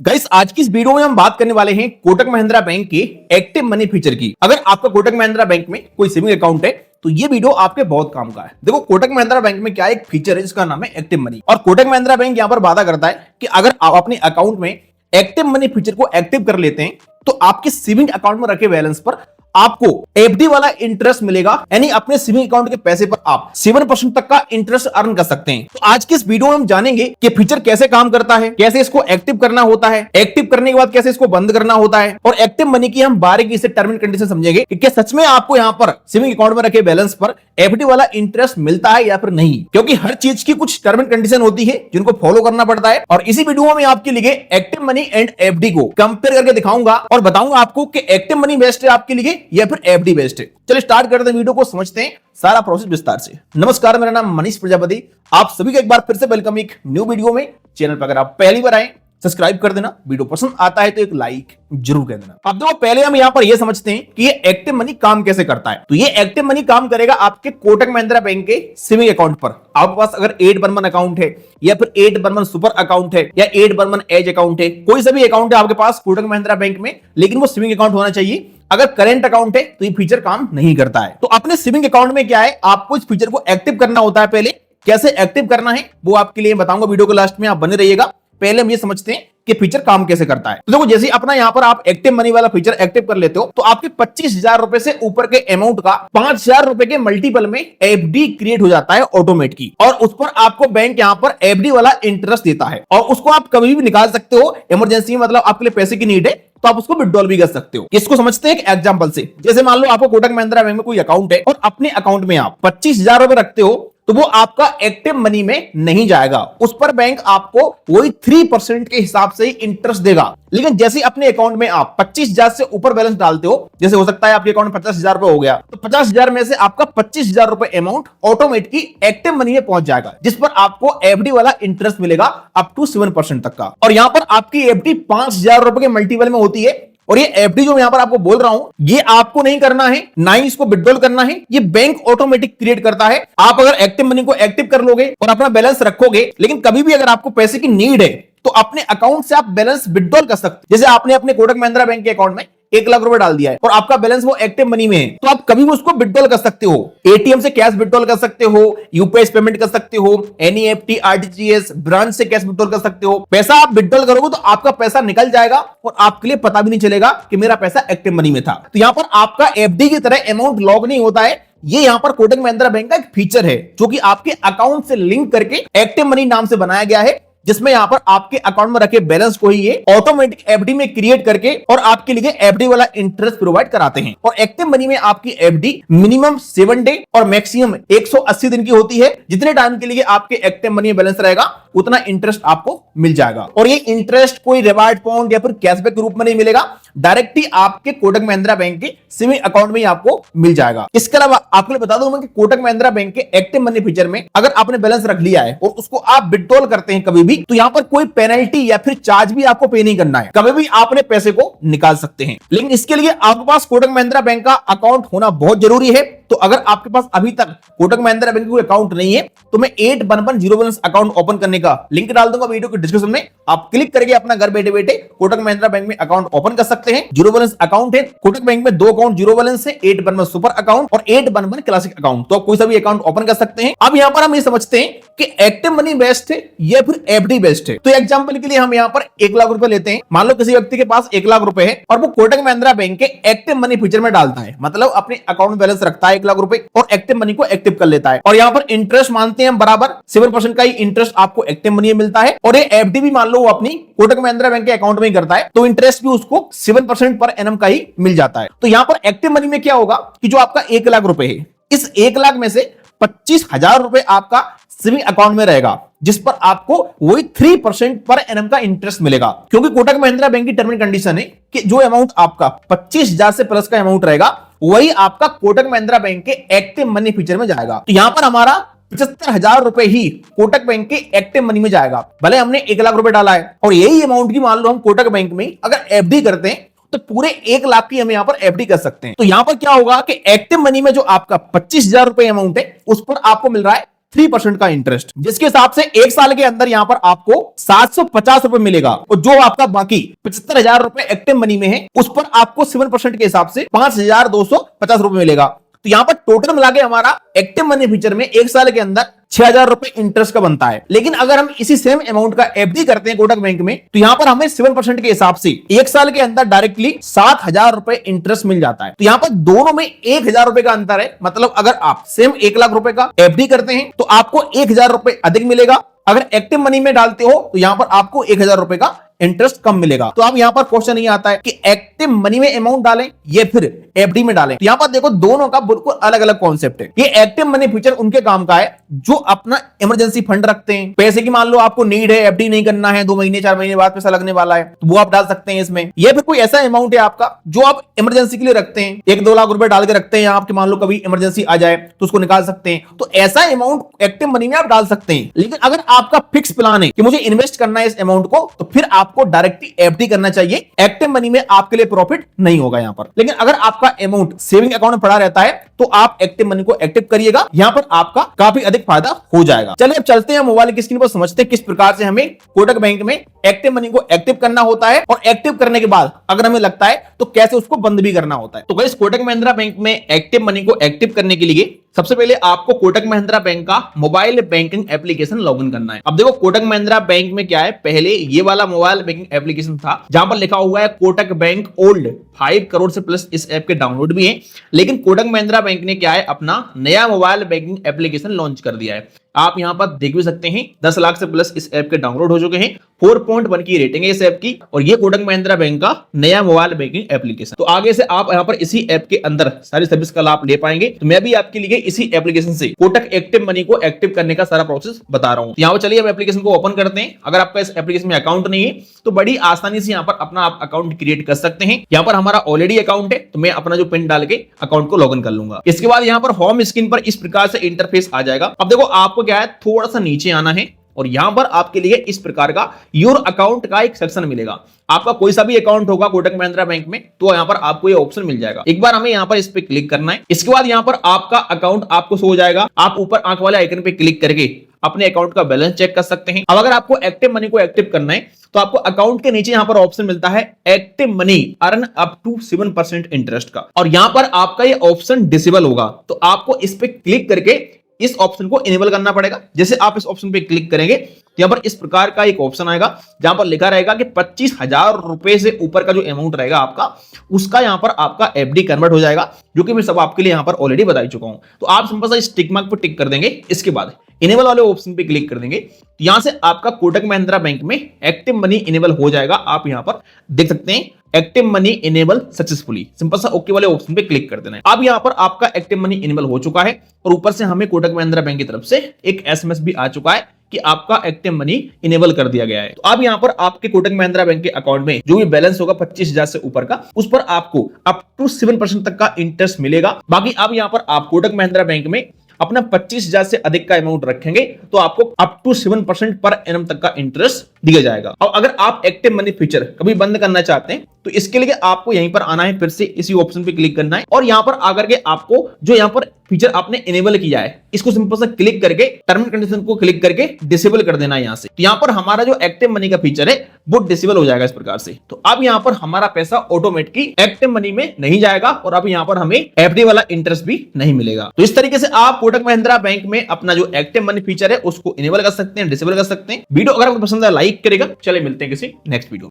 Guys, आज की इस वीडियो में हम बात करने वाले हैं कोटक महिंद्रा बैंक के एक्टिव मनी फीचर की। अगर आपका कोटक महिंद्रा बैंक में कोई सेविंग अकाउंट है तो ये वीडियो आपके बहुत काम का है। देखो, कोटक महिंद्रा बैंक में क्या एक फीचर है जिसका नाम है एक्टिव मनी, और कोटक महिंद्रा बैंक यहां पर वादा करता है कि अगर आप अपने अकाउंट में एक्टिव मनी फीचर को एक्टिव कर लेते हैं तो आपके सेविंग अकाउंट में रखे बैलेंस पर आपको एफडी वाला इंटरेस्ट मिलेगा, यानी अपने सेविंग अकाउंट के पैसे पर आप 7% तक का इंटरेस्ट अर्न कर सकते हैं। तो आज के इस वीडियो में हम जानेंगे कि फीचर कैसे काम करता है, कैसे इसको एक्टिव करना होता है, एक्टिव करने के बाद कैसे इसको बंद करना होता है, और एक्टिव मनी की हम बारीकी से टर्म एंड कंडीशन समझेंगे कि क्या सच में आपको यहाँ पर सेविंग अकाउंट में रखे बैलेंस पर एफडी वाला इंटरेस्ट मिलता है या फिर नहीं, क्योंकि हर चीज की कुछ टर्म एंड कंडीशन होती है जिनको फॉलो करना पड़ता है। और इसी वीडियो में आपके लिए एक्टिव मनी एंड एफडी को कंपेयर करके दिखाऊंगा और बताऊंगा आपको कि एक्टिव मनी बेस्ट है आपके लिए या फिर एफडी बेस्ट है। चलिए स्टार्ट करते हैं, वीडियो को समझते हैं सारा प्रोसेस विस्तार से। नमस्कार, मेरा नाम मनीष प्रजापति, आप सभी का एक बार फिर से वेलकम एक न्यू वीडियो में। चैनल पर अगर आप पहली बार आए सब्सक्राइब कर देना, वीडियो पसंद आता है तो एक लाइक जरूर कर देना। अब देखो, पहले हम यहां पर यह समझते हैं कि ये एक्टिव मनी काम कैसे करता है। तो ये एक्टिव मनी काम करेगा आपके कोटक महिंद्रा बैंक के सेविंग अकाउंट पर। आपके पास अगर 811 अकाउंट है या फिर 811 सुपर अकाउंट है या 811 एज अकाउंट है, कोई सा भी अकाउंट है आपके पास कोटक महिंद्रा बैंक में, लेकिन वो सेविंग अकाउंट होना चाहिए। अगर करंट अकाउंट है तो ये फीचर काम नहीं करता है। तो अपने सेविंग अकाउंट में क्या है, आपको इस फीचर को एक्टिव करना होता है। पहले कैसे एक्टिव करना है वो आपके लिए बताऊंगा, वीडियो के लास्ट में आप बने रहिएगा। पहले हम ये समझते हैं कि फीचर काम कैसे करता है। तो देखो, जैसे अपना यहां पर आप एक्टिव मनी वाला फीचर एक्टिव कर लेते हो तो आपके 25,000 रुपए से ऊपर के अमाउंट का 5,000 रुपए के मल्टीपल में एफडी क्रिएट हो जाता है ऑटोमेट की, और उस पर आपको बैंक यहां पर एफडी वाला इंटरेस्ट देता है, और उसको आप कभी भी निकाल सकते हो। इमरजेंसी में, मतलब आपके लिए पैसे की नीड है तो आप उसको विड्रॉल भी कर सकते हो। इसको समझते हैं एक एग्जांपल से। जैसे मान लो आपको कोटक महिंद्रा बैंक में कोई अकाउंट है और अपने अकाउंट में आप 25,000 रुपए रखते हो, तो वो आपका एक्टिव मनी में नहीं जाएगा, उस पर बैंक आपको वही 3% के हिसाब से ही इंटरेस्ट देगा। लेकिन जैसे अपने अकाउंट में आप 25,000 से ऊपर बैलेंस डालते हो, जैसे हो सकता है आपके अकाउंट में 50,000 रुपए हो गया, तो 50,000 में से आपका 25,000 रुपए अमाउंट ऑटोमेटिक एक्टिव मनी में पहुंच जाएगा, जिस पर आपको एफडी वाला इंटरेस्ट मिलेगा अप टू 7% तक का। और यहां पर आपकी एफडी 5,000 रुपए के मल्टीपल में होती है। और ये एफडी जो यहां पर आपको बोल रहा हूं, ये आपको नहीं करना है, ना ही इसको विड्रॉल करना है, ये बैंक ऑटोमेटिक क्रिएट करता है। आप अगर एक्टिव मनी को एक्टिव कर लोगे और अपना बैलेंस रखोगे, लेकिन कभी भी अगर आपको पैसे की नीड है तो अपने अकाउंट से आप बैलेंस विड्रॉल कर सकते। जैसे आपने अपने कोटक महिंद्रा बैंक के अकाउंट में 1 लाख रुपए डाल दिया है और आपका बैलेंस वो एक्टिव मनी में है, तो आप कभी भी उसको विड्रॉल कर सकते हो। एटीएम से कैश विड्रॉल कर सकते हो, यूपीआई पेमेंट कर सकते हो, एनईएफटी, आरटीजीएस, ब्रांच से कैश विड्रॉल कर सकते हो। पैसा आप विड्रॉल करोगे तो आपका पैसा निकल जाएगा और आपके लिए पता भी नहीं चलेगा कि मेरा पैसा एक्टिव मनी में था। तो यहां पर आपका एफडी की तरह अमाउंट लॉक नहीं होता है। ये यहां पर कोटक महिंद्रा बैंक का एक फीचर है जो कि आपके अकाउंट से लिंक करके एक्टिव मनी नाम से बनाया गया है, जिसमें यहां पर आपके अकाउंट में रखे बैलेंस को ही ये ऑटोमेटिक एफडी में क्रिएट करके और आपके लिए एफडी वाला इंटरेस्ट प्रोवाइड कराते हैं। और एक्टिव मनी में आपकी एफडी मिनिमम 7 डे और मैक्सिमम 180 दिन की होती है। जितने टाइम के लिए आपके एक्टिव मनी में बैलेंस रहेगा उतना इंटरेस्ट आपको मिल जाएगा। और ये इंटरेस्ट कोई रिवार्ड पॉइंट या फिर कैशबैक के रूप में नहीं मिलेगा, डायरेक्टली आपके कोटक महिंद्रा बैंक के सेविंग अकाउंट में आपको मिल जाएगा। इसके अलावा आपको बता दूं मैं कि कोटक महिंद्रा बैंक के एक्टिव मनी फीचर में अगर आपने बैलेंस रख लिया है और उसको आप विड्रॉल करते हैं कभी भी, तो यहां पर कोई पेनल्टी या फिर चार्ज भी आपको पे नहीं करना है, कभी भी आपने पैसे को निकाल सकते हैं। लेकिन इसके लिए आपके पास कोटक महिंद्रा बैंक का अकाउंट होना बहुत जरूरी है। तो अगर आपके पास अभी तक कोटक महिंद्रा बैंक का कोई अकाउंट नहीं है तो मैं 811 जीरो बैलेंस अकाउंट ओपन करने का लिंक डाल दूंगा वीडियो के डिस्क्रिप्शन में। आप क्लिक करके अपना घर बैठे बैठे कोटक महिंद्रा बैंक में अकाउंट ओपन कर सकते हैं। जीरो बैलेंस अकाउंट है कोटक बैंक में, 2 अकाउंट जीरो बैलेंस है, 811 सुपर अकाउंट और 811 क्लासिक अकाउंट। तो कोई सा भी अकाउंट ओपन कर सकते हैं। अब यहां पर हम ये समझते हैं कि एक्टिव मनी बेस्ट है या फिर एफडी बेस्ट है। तो एग्जांपल के लिए हम यहां पर 1 लाख रुपए लेते हैं। मान लो किसी व्यक्ति के पास 1 लाख रुपए है और वो कोटक महिंद्रा बैंक के एक्टिव मनी फीचर में डालता है, मतलब अपने अकाउंट में बैलेंस रखता है 1 लाख रुपए और एक्टिव मनी को एक्टिव कर लेता है। और यहां पर इंटरेस्ट मानते हैं हम बराबर 7% का ही इंटरेस्ट आपको एक्टिव मनी में मिलता है। और ये एफडी भी मान लो वो अपनी कोटक महिंद्रा बैंक के अकाउंट में ही करता है, तो इंटरेस्ट भी उसको 7% पर एनम का ही मिल जाता है। तो यहां पर एक्टिव मनी में क्या होगा कि जो आपका 1 लाख रुपए है, इस 1 लाख में से 25,000 रुपए आपका सेविंग अकाउंट में रहेगा, जिस पर आपको वही 3% पर एनम का इंटरेस्ट मिलेगा। क्योंकि कोटक महिंद्रा बैंक की टर्म एंड कंडीशन है कि जो अमाउंट आपका 25,000 से प्लस का अमाउंट रहेगा वही आपका कोटक महिंद्रा बैंक के एक्टिव मनी फीचर में जाएगा। तो यहां पर हमारा 75,000 रुपए ही कोटक बैंक के एक्टिव मनी में जाएगा। भले हमने 1 लाख रुपए डाला है और यही अमाउंट की मान लो हम कोटक बैंक में अगर एफडी करते हैं तो पूरे 1 लाख की हम यहां पर एफडी कर सकते हैं। तो यहां पर क्या होगा कि एक्टिव मनी में जो आपका 25,000 रुपए अमाउंट है उस पर आपको मिल रहा है 3% का इंटरेस्ट, जिसके हिसाब से एक साल के अंदर यहाँ पर आपको 750 रुपए मिलेगा। और जो आपका बाकी 75,000 रुपए एक्टिव मनी में है उस पर आपको 7% के हिसाब से 5,250 रुपए मिलेगा। तो यहां पर टोटल मिला के हमारा एक्टिव मनी फीचर में एक साल के अंदर 6,000 रुपए इंटरेस्ट का बनता है। लेकिन अगर हम इसी सेम अमाउंट का एफडी करते हैं कोटक बैंक में, तो यहां पर हमें 7% के हिसाब से एक साल के अंदर डायरेक्टली 7,000 रुपए इंटरेस्ट मिल जाता है। तो यहां पर दोनों में 1,000 रुपए का अंतर है। मतलब अगर आप सेम 1 लाख रुपए का एफडी करते हैं तो आपको 1,000 रुपए अधिक मिलेगा। अगर एक्टिव मनी में डालते हो तो यहां पर आपको 1,000 रुपए का इंटरेस्ट कम मिलेगा। तो अब यहां पर क्वेश्चन ये आता है कि एक्टिव मनी में अमाउंट डालें या फिर एफडी में डालें। तो यहां पर देखो दोनों का बिल्कुल अलग अलग कॉन्सेप्ट है। ये एक्टिव मनी फीचर उनके काम का है जो अपना इमरजेंसी फंड रखते हैं। पैसे की मान लो आपको नीड है, एफडी नहीं करना है, 2 महीने 4 महीने बाद पैसा लगने वाला है, तो वो आप डाल सकते हैं इसमें। या फिर कोई ऐसा अमाउंट है आपका जो आप इमरजेंसी के लिए रखते हैं, 1-2 लाख रुपए डाल के रखते हैं आपके, मान लो कभी इमरजेंसी आ जाए तो उसको निकाल सकते हैं। तो ऐसा अमाउंट एक्टिव मनी में आप डाल सकते हैं। लेकिन अगर आपका फिक्स प्लान है कि मुझे इन्वेस्ट करना है इस अमाउंट को, तो फिर आपको डायरेक्टली एफडी करना चाहिए। एक्टिव मनी में आपके लिए प्रॉफिट नहीं होगा यहां पर। लेकिन अगर आपका अमाउंट सेविंग अकाउंट में पड़ा रहता है तो आप एक्टिव मनी को एक्टिव करिएगा, यहां पर आपका काफी अधिक फायदा हो जाएगा। चलिए अब चलते हैं मोबाइल की स्क्रीन पर, समझते हैं किस प्रकार से हमें कोटक बैंक में एक्टिव मनी को एक्टिव करना होता है और एक्टिव करने के बाद अगर हमें लगता है तो कैसे उसको बंद भी करना होता है। तो गाइस कोटक महिंद्रा बैंक में एक्टिव मनी को एक्टिव करने के लिए सबसे पहले आपको कोटक महिंद्रा बैंक का मोबाइल बैंकिंग एप्लीकेशन लॉगिन करना है। अब देखो कोटक महिंद्रा बैंक में क्या है, पहले ये वाला मोबाइल बैंकिंग एप्लीकेशन था जहां पर लिखा हुआ है कोटक बैंक ओल्ड, 5 करोड़ से प्लस इस ऐप के डाउनलोड भी हैं। लेकिन कोटक महिंद्रा बैंक ने क्या है, अपना नया मोबाइल बैंकिंग एप्लीकेशन लॉन्च कर दिया है। आप यहां पर देख भी सकते हैं 10 लाख से प्लस इस ऐप के डाउनलोड हो चुके हैं। 4.1 की रेटिंग है इस ऐप की और ये कोटक महिंद्रा बैंक का नया मोबाइल बैंकिंग एप्लीकेशन। तो आगे से आप यहां पर इसी ऐप के अंदर सारी सर्विस का लाभ ले पाएंगे। तो मैं भी आपके लिए इसी एप्लीकेशन से कोटक एक्टिव मनी को एक्टिव करने का सारा प्रोसेस बता रहा हूं। यहां पर चलिए हम एप्लीकेशन को ओपन करते हैं। अगर आपका इस एप्लीकेशन में अकाउंट नहीं है तो बड़ी आसानी से यहां पर अपना आप अकाउंट क्रिएट कर सकते हैं। यहां पर हमारा ऑलरेडी अकाउंट है तो मैं अपना जो पिन डाल के अकाउंट को लॉगिन कर लूंगा। इसके बाद यहां पर होम स्क्रीन पर इस प्रकार से इंटरफेस आ जाएगा। अब देखो आपको क्या है, थोड़ा सा नीचे आना है और यहां पर आपके लिए इस प्रकार का योर अकाउंट का एक सेक्शन मिलेगा। आपका कोई सा भी अकाउंट होगा कोटक महिंद्रा बैंक में तो यहां पर आपको ये ऑप्शन मिल जाएगा। एक बार हमें यहां पर इस पे क्लिक करना है। इसके बाद यहां पर आपका अकाउंट आपको शो हो जाएगा। आप ऊपर आंख वाले आइकन पे क्लिक करके अपने अकाउंट का बैलेंस चेक कर सकते हैं। अब अगर आपको एक्टिव मनी को एक्टिव करना है तो आपको अकाउंट के नीचे यहां पर ऑप्शन मिलता है active money earn up to 7% interest का, और यहां पर आपका ये ऑप्शन डिसेबल होगा। तो आपको इस पे क्लिक करके इस ऑप्शन को इनेबल करना पड़ेगा। जैसे आप इस ऑप्शन पे क्लिक करेंगे तो यहां पर इस प्रकार का एक ऑप्शन आएगा जहां पर लिखा रहेगा कि 25,000 रुपए से ऊपर का जो अमाउंट रहेगा आपका, उसका यहां पर आपका एफडी कन्वर्ट हो जाएगा, जो कि मैं सब आपके लिए यहां पर ऑलरेडी बता चुका हूं। तो आप सिंपल सा इस टिक मार्क पर टिक कर देंगे। इसके बाद इनेबल वाले ऑप्शन पे क्लिक कर देंगे तो यहां से आपका कोटक महिंद्रा बैंक में एक्टिव मनी इनेबल हो जाएगा। आप यहां पर देख सकते हैं active money enable successfully, simple सा ओके वाले ऑप्शन पे क्लिक कर देना है। अब यहां पर आपका एक्टिव मनी इनेबल हो चुका है और ऊपर से हमें कोटक महिंद्रा बैंक की तरफ से एक एसएमएस भी आ चुका है कि आपका एक्टिव मनी इनेबल कर दिया गया है। तो अब यहां पर आपके कोटक महिंद्रा बैंक के अकाउंट में जो भी बैलेंस होगा 25,000 से ऊपर का, उस पर आपको अप टू 7% तक का इंटरेस्ट मिलेगा। बाकी अब यहां पर आप कोटक महिंद्रा बैंक में अपना 25,000 से अधिक का अमाउंट रखेंगे तो आपको अप टू 7% पर एनम तक का इंटरेस्ट दिया जाएगा। और अगर आप एक्टिव मनी फीचर कभी बंद करना चाहते हैं तो इसके लिए आपको यहीं पर आना है, फिर से इसी ऑप्शन पे क्लिक करना है और यहां पर आकर के आपको जो यहां पर फीचर आपने इनेबल किया है इसको सिंपल से क्लिक करके टर्म एंड कंडीशन को क्लिक करके डिसेबल कर देना है यहां से। तो यहां पर हमारा जो एक्टिव मनी का फीचर है वो डिसेबल हो जाएगा इस प्रकार से। तो अब यहां पर हमारा पैसा ऑटोमेटिकली एक्टिव मनी में नहीं जाएगा और अब यहां पर हमें एफडी वाला इंटरेस्ट भी नहीं मिलेगा। तो इस तरीके से आप कोटक महिंद्रा बैंक में अपना जो एक्टिव मनी फीचर है उसको इनेबल कर सकते हैं, डिसेबल कर सकते हैं। वीडियो अगर आपको पसंद है लाइक करेगा। चलिए मिलते हैं किसी नेक्स्ट वीडियो।